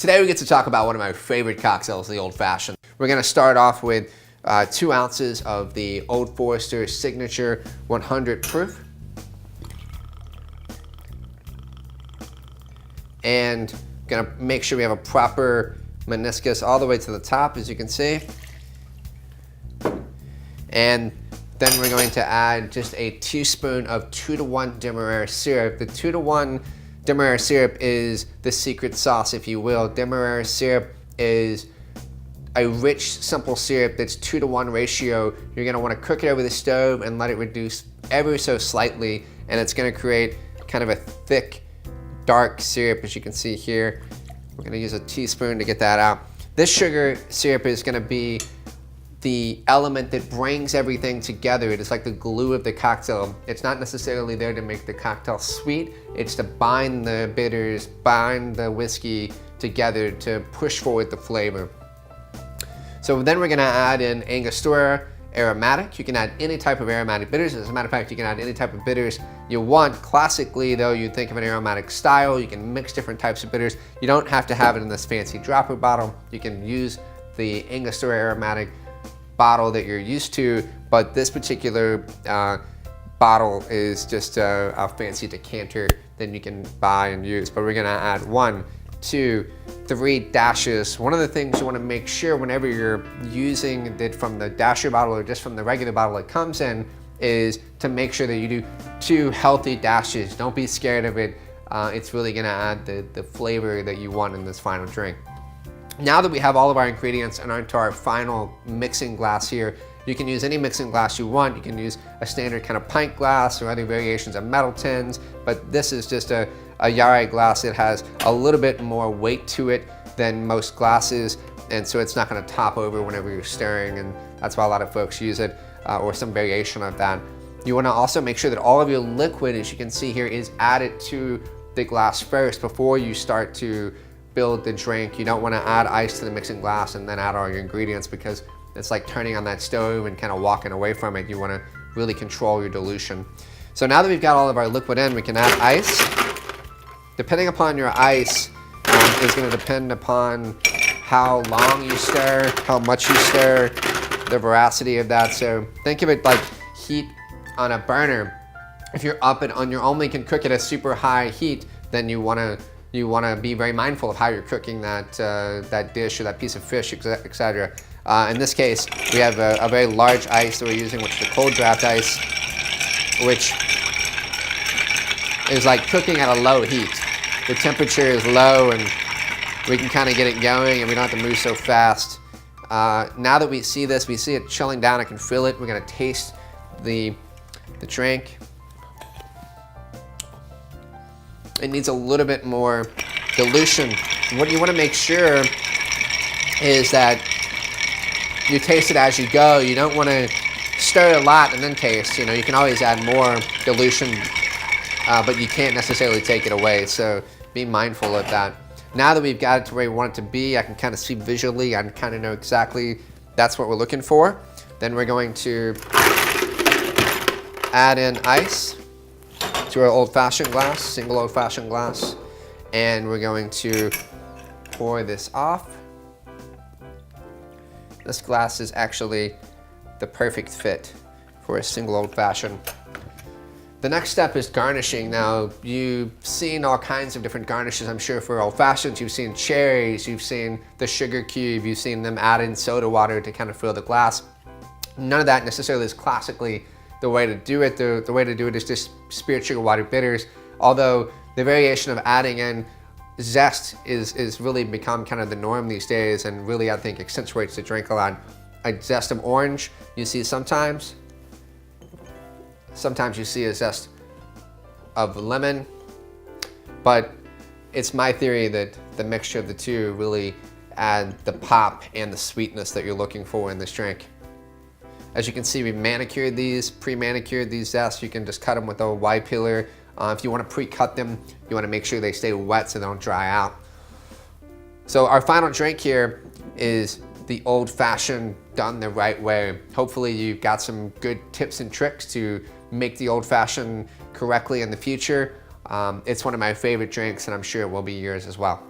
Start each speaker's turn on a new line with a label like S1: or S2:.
S1: Today we get to talk about one of my favorite cocktails, the Old Fashioned. We're gonna start off with 2 ounces of the Old Forester Signature 100 proof. And gonna make sure we have a proper meniscus all the way to the top, as you can see. And then we're going to add just a teaspoon of 2-to-1 Demerara syrup. The 2-to-1 Demerara syrup is the secret sauce, if you will. Demerara syrup is a rich, simple syrup that's 2-to-1 ratio. You're gonna wanna cook it over the stove and let it reduce ever so slightly, and it's gonna create kind of a thick, dark syrup, as you can see here. We're gonna use a teaspoon to get that out. This sugar syrup is gonna be the element that brings everything together. It is like the glue of the cocktail. It's not necessarily there to make the cocktail sweet, it's to bind the bitters, bind the whiskey together to push forward the flavor. So then we're gonna add in Angostura aromatic. You can add any type of aromatic bitters. As a matter of fact, you can add any type of bitters you want. Classically though, you think of an aromatic style. You can mix different types of bitters. You don't have to have it in this fancy dropper bottle. You can use the Angostura aromatic bottle that you're used to, but this particular bottle is just a fancy decanter that you can buy and use. But we're gonna add 1, 2, 3 dashes. One of the things you wanna make sure whenever you're using it from the dasher bottle or just from the regular bottle it comes in is to make sure that you do 2 healthy dashes. Don't be scared of it. It's really gonna add the flavor that you want in this final drink. Now that we have all of our ingredients and onto our final mixing glass here, you can use any mixing glass you want. You can use a standard kind of pint glass or other variations of metal tins, but this is just a Yari glass that has a little bit more weight to it than most glasses, and so it's not gonna top over whenever you're stirring, and that's why a lot of folks use it, or some variation of that. You wanna also make sure that all of your liquid, as you can see here, is added to the glass first before you start to build the drink. You don't want to add ice to the mixing glass and then add all your ingredients, because it's like turning on that stove and kind of walking away from it. You want to really control your dilution. So now that we've got all of our liquid in, we can add ice. Depending upon your ice is going to depend upon how long you stir, how much you stir, the veracity of that. So think of it like heat on a burner. If you're up and on, you only can cook at a super high heat, then you want to be very mindful of how you're cooking that that dish or that piece of fish, etc. In this case, we have a very large ice that we're using, which is the cold draft ice, which is like cooking at a low heat. The temperature is low and we can kind of get it going and we don't have to move so fast. Now that we see this, we see it chilling down, I can feel it. We're gonna taste the drink. It needs a little bit more dilution. What you want to make sure is that you taste it as you go. You don't want to stir a lot and then taste. You know, you can always add more dilution, but you can't necessarily take it away. So be mindful of that. Now that we've got it to where we want it to be, I can kind of see visually. I kind of know exactly that's what we're looking for. Then we're going to add in ice to our old-fashioned glass, single old-fashioned glass, and we're going to pour this off. This glass is actually the perfect fit for a single old-fashioned. The next step is garnishing. Now, you've seen all kinds of different garnishes, I'm sure, for old-fashions. You've seen cherries, you've seen the sugar cube, you've seen them add in soda water to kind of fill the glass. None of that necessarily is classically the way to do it. The way to do it is just spirit, sugar, water, bitters. Although the variation of adding in zest is really become kind of the norm these days, and really I think accentuates the drink a lot. A zest of orange you see sometimes. Sometimes you see a zest of lemon, but it's my theory that the mixture of the two really add the pop and the sweetness that you're looking for in this drink. As you can see, we manicured these, pre-manicured these zests. You can just cut them with a Y peeler. If you want to pre-cut them, you want to make sure they stay wet so they don't dry out. So our final drink here is the Old Fashioned done the right way. Hopefully you've got some good tips and tricks to make the Old Fashioned correctly in the future. It's one of my favorite drinks, and I'm sure it will be yours as well.